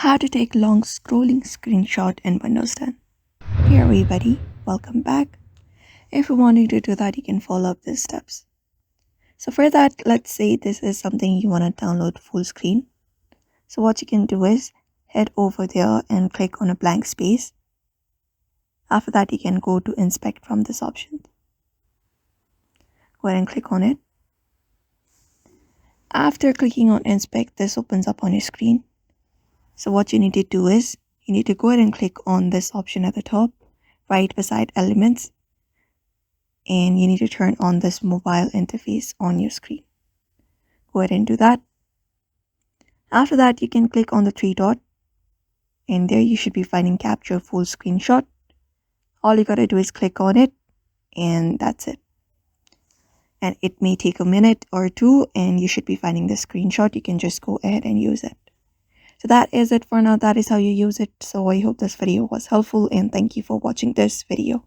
How to take long scrolling screenshot in Windows 10. Hey everybody, welcome back. If you wanted to do that, you can follow up these steps. So for that, let's say this is something you want to download full screen. So what you can do is head over there and click on a blank space. After that, you can go to inspect from this option. Go ahead and click on it. After clicking on inspect, this opens up on your screen. So what you need to do is you need to go ahead and click on this option at the top, right beside elements, and you need to turn on this mobile interface on your screen. Go ahead and do that. After that, you can click on the three dot, and there you should be finding capture full screenshot. All you gotta do is click on it, and that's it. And it may take a minute or two, and you should be finding the screenshot. You can just go ahead and use it. So that is it for now. That is how you use it. So I hope this video was helpful, and thank you for watching this video.